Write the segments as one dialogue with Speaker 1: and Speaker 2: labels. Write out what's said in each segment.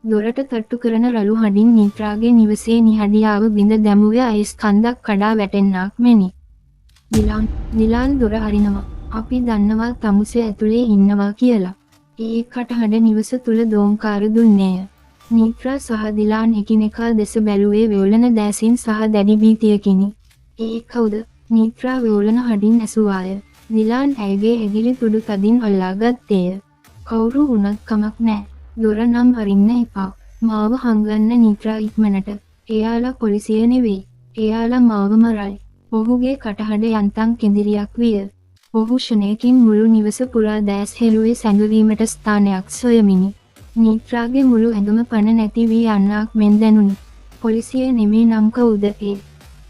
Speaker 1: දොරට තට්ටු කරන රළු හඬින් නීත්‍රාගේ නිවසේ නිහඬියාව බිඳ දැමුවේ අයිස් කන්දක් කඩා වැටෙන්නක් මෙනි. නිලාන් දොර අරිනවා. අපි දන්නවා තමුසේ ඇතුලේ ඉන්නවා කියලා. ඒ කටහඬ නිවස තුල දෝංකාර දුන්නේය. නීත්‍රා සහ දිලාන් එකිනෙකා දෙස බැලුවේ වේලන දැසින් සහ දැඩි භීතියකිනි. ඒ කවුද? නීත්‍රා වේලන හඬින් ඇසුවාය. දිලාන් ඇයගේ ඇගිලි තුඩු තදින් අල්ලා ගත්තේය. කවුරු වුණත් කමක් නෑ. දොර නම් අරින්න එපා. මාව හංගන්න නීත්‍රා ඉක්මනට. එයාලා පොලිසිය නෙවෙයි. එයාලා මාව මරයි. ඔහුගේ කටහඬ යන්තම් කෙඳිරියක් විය. ඔහු ෂණයකින් මුළු නිවස පුරා දැස් හෙළුවේ සැඟවීමට ස්ථානයක් සොයමිනි. නීත්‍රාගේ මුළු ඇඳුම පණ නැති වී යන්නක් මෙන් දැනුනි. පොලිසිය නෙමේ නම් කවුද ඒ?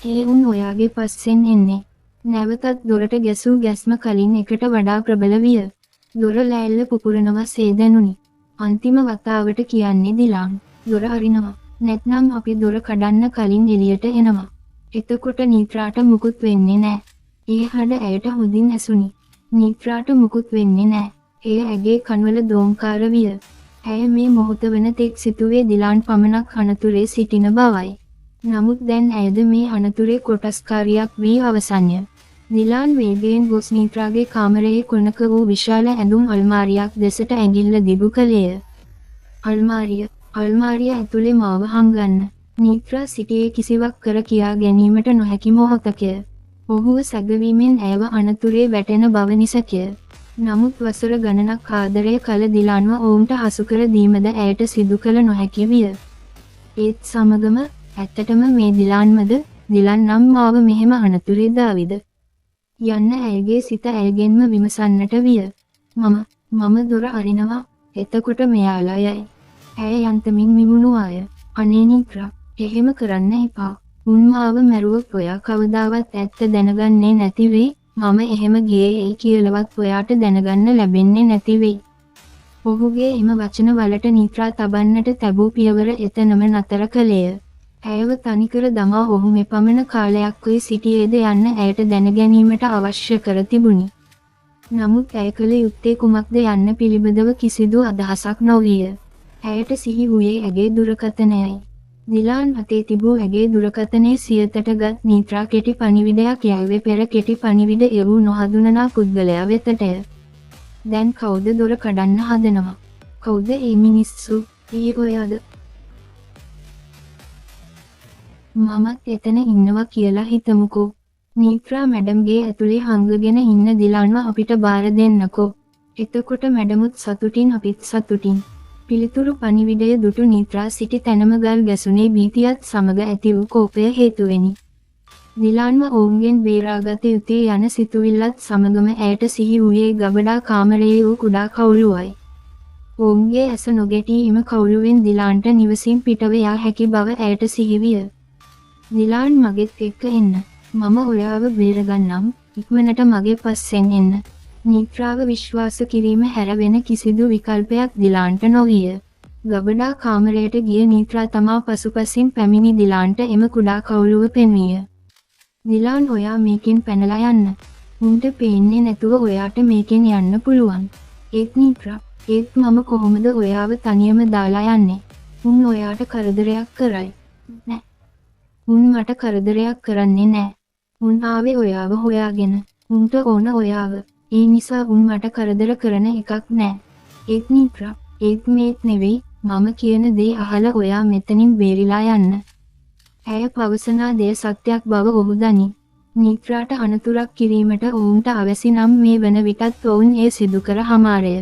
Speaker 1: ඒ උන් ඔයාගේ පස්සෙන් එන්නේ. නැවතත් දොරට ගැසූ ගැස්ම කලින් එකට වඩා ප්‍රබල විය. දොර ලෑල්ල පුපුරනවා සේ දැනුනි. අන්තිම වතාවට කියන්නේ දිලාන්. දොර අරිනවා. නැත්නම් අපි දොර කඩන්න කලින් එළියට එනවා. එතකොට නීත්‍රාට මුකුත් වෙන්නේ නෑ. ඒ හඬ ඇයට හොඳින් ඇසුනි. නීත්‍රාට මුකුත් වෙන්නේ නෑ. එය ඇගේ කන්වල දෝංකාර විය. ඇය මේ මොහොත වන තෙක් සිතුවේ දිලාන් පමණක් අනතුරේ සිටින බවයි. නමුත් දැන් ඇයද මේ අනතුරේ කොටස්කාරියක් වී අවසන්ය. දිලාන් වේගයෙන් ගොස් නීත්‍රාගේ කාමරයේ කුණක වූ විශාල ඇඳුම් අල්මාරියක් දෙසට ඇඟිල්ල දිගු කළේය. අල්මාරිය ඇතුලේ මාව හංගන්න. නීත්‍රා සිටියේ කිසිවක් කර කියා ගැනීමට නොහැකි මොහොතකය. ඔහුව සැගවීමෙන් ඇයව අනතුරේ වැටෙන බව නිසැකය. නමුත් වසර ගණනක් ආදරය කළ දිලාන්ව ඔවුන්ට හසු කර දීමද ඇයට සිදු කළ නොහැකි විය. ඒත් සමගම ඇත්තටම මේ දිලාන්මද? දිලාන් නම් මාව මෙහෙම අනතුරේ දාවිද? යන්න ඇයගේ සිත ඇයගෙන්ම විමසන්නට විය. මම දොර අරිනවා. එතකොට මෙයාලා යයි. ඇය යන්තමින් විමුණුවාය. අනේ නීත්‍රා, එහෙම කරන්න එපා. උන් මාව මැරුවොත් ඔයා කවදාවත් ඇත්ත දැනගන්නේ නැති වෙයි. මම එහෙම ගියේ ඒ කියලාවත් ඔයාට දැනගන්න ලැබෙන්නේ නැති වෙයි. ඔහුගේ එම වචන වලට නීත්‍රා තබන්නට තැබූ පියවර එතනම නතර කළේය. ඇයව තනිකර දමා ඔහු මෙපමණ කාලයක් වී සිටියේද යන්න ඇයට දැනගැනීමට අවශ්‍ය කර තිබුණි. නමුත් ඇය කළ යුත්තේ කුමක්ද යන්න පිළිබඳව කිසිදු අදහසක් නොවිය. ඇයට සිහි වූයේ ඇගේ දුරකථනයයි. දිලාන් අතේ තිබූ ඇගේ දුරකථනයේ සියතට ගත් නීත්‍රා කෙටි පණිවිඩයක් යැව්වේ පෙර කෙටි පණිවිඩ එවූ නොහඳුනනා පුද්ගලයා වෙතටය. දැන් කවුද දොර කඩන්න හදනවා? කවුද ඒ මිනිස්සු? ඊ ඔයාද? මමත් එතන ඉන්නවා කියලා හිතමුකෝ. නීත්‍රා මැඩම්ගේ ඇතුලේ හංගගෙන ඉන්න දිලාන්ව අපිට බාර දෙන්නකෝ. එතකොට මැඩමුත් සතුටින් අපිත් සතුටින්. පිළිතුරු පණිවිඩය දුටු නීත්‍රා සිටි තැනම ගල් ගැසුනේ භීතියත් සමග ඇති වූ කෝපය හේතුවෙනි. දිලාන්ව ඔවුන්ගෙන් බේරාගත යුත්තේ යන සිතුවිල්ලත් සමගම ඇයට සිහි වූයේ ගබඩා කාමරයේ වූ කුඩා කවුළුවයි. ඔවුන්ගේ ඇස නොගැටී එම කවුළුවෙන් දිලාන්ට නිවසින් පිටව යා හැකි බව ඇයට සිහි විය. දිලාන් මගෙත් එක්ක එන්න. මම ඔයාව බේරගන්නම්. ඉක්මනට මගේ පස්සෙන් එන්න. නීත්‍රාව විශ්වාස කිරීම හැර වෙන කිසිදු විකල්පයක් දිලාන්ට නොවිය. ගබඩා කාමරයට ගිය නීත්‍රා තමා පසුපසින් පැමිණි දිලාන්ට එම කුඩා කවුළුව පෙන්විය. දිලාන් ඔයා මේකෙන් පැනලා යන්න. උන්ට පේන්නේ නැතුව ඔයාට මේකෙන් යන්න පුළුවන්. ඒත් නීත්‍රා, ඒත් මම කොහොමද ඔයාව තනියම දාලා යන්නේ? උන් ඔයාට කරදරයක් කරයි. නෑ. උන් මට කරදරයක් කරන්නේ නෑ. උන් ආවේ ඔයාව හොයාගෙන. උන්ට ඕන ඔයාව. ඒ නිසා උන් මට කරදර කරන එකක් නෑ. ඒත් නීත්‍රා, ඒත් මේත් නෙවෙයි, මම කියන දේ අහලා ඔයා මෙතනින් බේරිලා යන්න. ඇය පවසනා දේ සත්‍යක් බව ඔහු දනි. නීත්‍රාට අනතුරක් කිරීමට ඔවුන්ට අවැසි නම් මේ වන විටත් ඔවුන් ඒ සිදු කර හමාරය.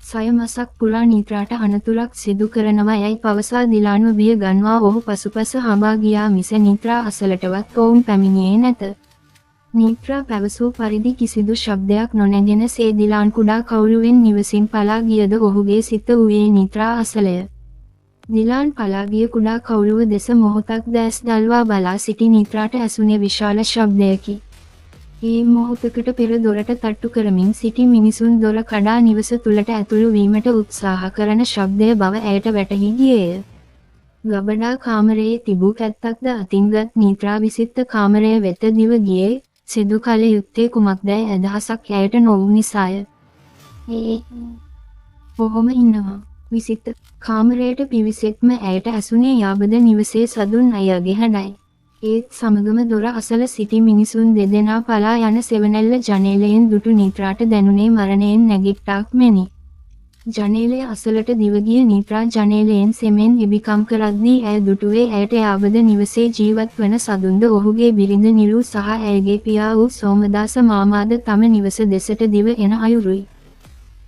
Speaker 1: සය මසක් පුරා නීත්‍රාට අනතුරක් සිදු කරනවා යයි පවසා දිලාන්ව බිය ගන්වා ඔහු පසුපස හඹා ගියා මිස නීත්‍රා අසලටවත් ඔවුන් පැමිණියේ නැත. නීත්‍රා පැවසූ පරිදි කිසිදු ශබ්දයක් නොනැගෙන සේ දිලාන් කුඩා කවුළුවෙන් නිවසින් පලා ගියද ඔහුගේ සිත වූයේ නීත්‍රා අසලය. දිලාන් පලා ගිය කුඩා කවුළුව දෙස මොහොතක් දැස් දල්වා බලා සිටි නීත්‍රාට ඇසුනේ විශාල ශබ්දයකි. ඒ මොහොතකට පෙර දොරට තට්ටු කරමින් සිටි මිනිසුන් දොර කඩා නිවස තුලට ඇතුළු වීමට උත්සාහ කරන ශබ්දය බව ඇයට වැටහි ගියේය. ගබඩා කාමරයේ තිබූ පැත්තක්ද අතින්ගත් නීත්‍රා විසිට කාමරය වෙත දිව ගියේ සිදු කළ යුත්තේ කුමක්දැයි අදහසක් ඇයට නොවූ නිසාය. කොහොම ඉන්නවා? විසිත කාමරයට පිවිසෙත්ම ඇයට ඇසුනේ යාබද නිවසේ සදුන් අයගේ හඬයි. ඒත් සමගම දොර අසල සිටි මිනිසුන් දෙදෙනා පලා යන සෙවණැල්ල ජනේලයෙන් දුටු නීත්‍රාට දැනුනේ මරණයෙන් නැගිට්ටාක් මෙනි. ජනේලය අසලට දිවගිය නීත්‍රා ජනේලයෙන් සෙමෙන් ඉබිකම් කරද්දී ඇය දුටුවේ ඇයට යාබද නිවසේ ජීවත් වන සදුන්ද ඔහුගේ බිරිඳ නිලු සහ ඇයගේ පියා වූ සෝමදාස මාමාද තම නිවස දෙසට දිව එන අයුරුයි.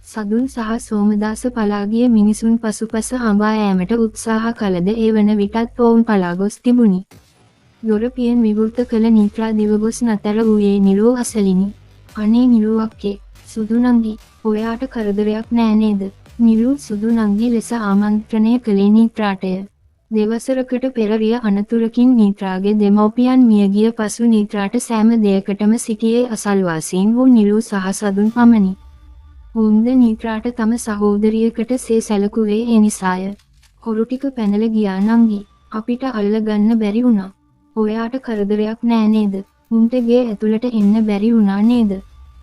Speaker 1: සදුන් සහ සෝමදාස පලාගිය මිනිසුන් පසුපස හඹා යාමට උත්සාහ කළද ඒ වන විටත් ඔවුන් පලා ගොස් තිබුණි. දොර පියෙන් විවෘත කළ නීත්‍රා දිවගොස් නතර වූයේ නිලු අසලිනි. අනේ නිලු අක්කේ, සුදු නංගි, ඔයාට කරදරයක් නෑ නේද? නිලු සුදු නංගි ලෙස ආමන්ත්‍රණය කළේ නීත්‍රාටය. දෙවසරකට පෙර රිය අනතුරකින් නීත්‍රාගේ දෙමව්පියන් මියගිය පසු නීත්‍රාට සෑම දෙයකටම සිටියේ අසල්වාසීන් වූ නිලු සහ සදුන් පමණි. ඔවුන්ද නීත්‍රාට තම සහෝදරියකට සේ සැලකුවේ ඒ නිසාය. හොරු ටික පැනල ගියා නංගි, අපිට අල්ලගන්න බැරි වුණා. ඔයාට කරදරයක් නෑ නේද? උන්ට ගේ ඇතුළට එන්න බැරි වුණා නේද?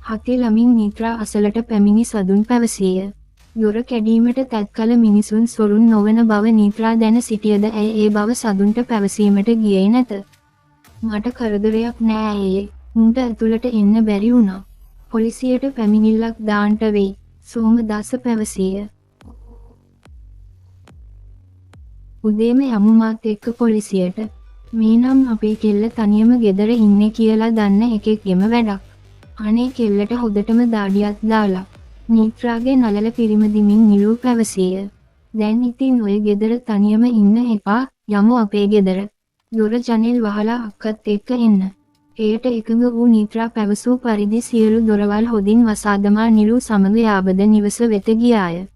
Speaker 1: හතේ ළමින් නීත්‍රා අසලට පැමිණි සදුන් පැවසිය. දොර කැඩීමට තත්කල මිනිසුන් සොරුන් නොවන බව නීත්‍රා දැන සිටියද ඇය ඒ බව සදුන්ට පැවසීමට ගියේ නැත. මට කරදරයක් නෑ අයියේ, උන්ට ඇතුළට එන්න බැරි වුණා. පොලිසියට පැමිණිල්ලක් දාන්ට වෙයි, සෝමදාස පැවසිය. උදේම යමු මාත් එක්ක පොලිසියට. මේ නම් අපේ කෙල්ල තනියම ගෙදර ඉන්නේ කියලා දන්න එකෙක්ගෙම වැඩක්. අනේ කෙල්ලට හොදටම දාඩියක් දාලා. නීත්‍රාගේ නළල පිරිමදිමින් නිලු පැවසිය. දැන් ඉතින් ඔය ගෙදර තනියම ඉන්න එපා, යමු අපේ ගෙදර. දොර ජනෙල් වහලා අක්කත් එක්ක එන්න. එයට එකඟ වූ නීත්‍රා පැවසූ පරිදි සියලු දොරවල් හොදින් වසා දමා නිලු සමග යාබද නිවස වෙත ගියාය.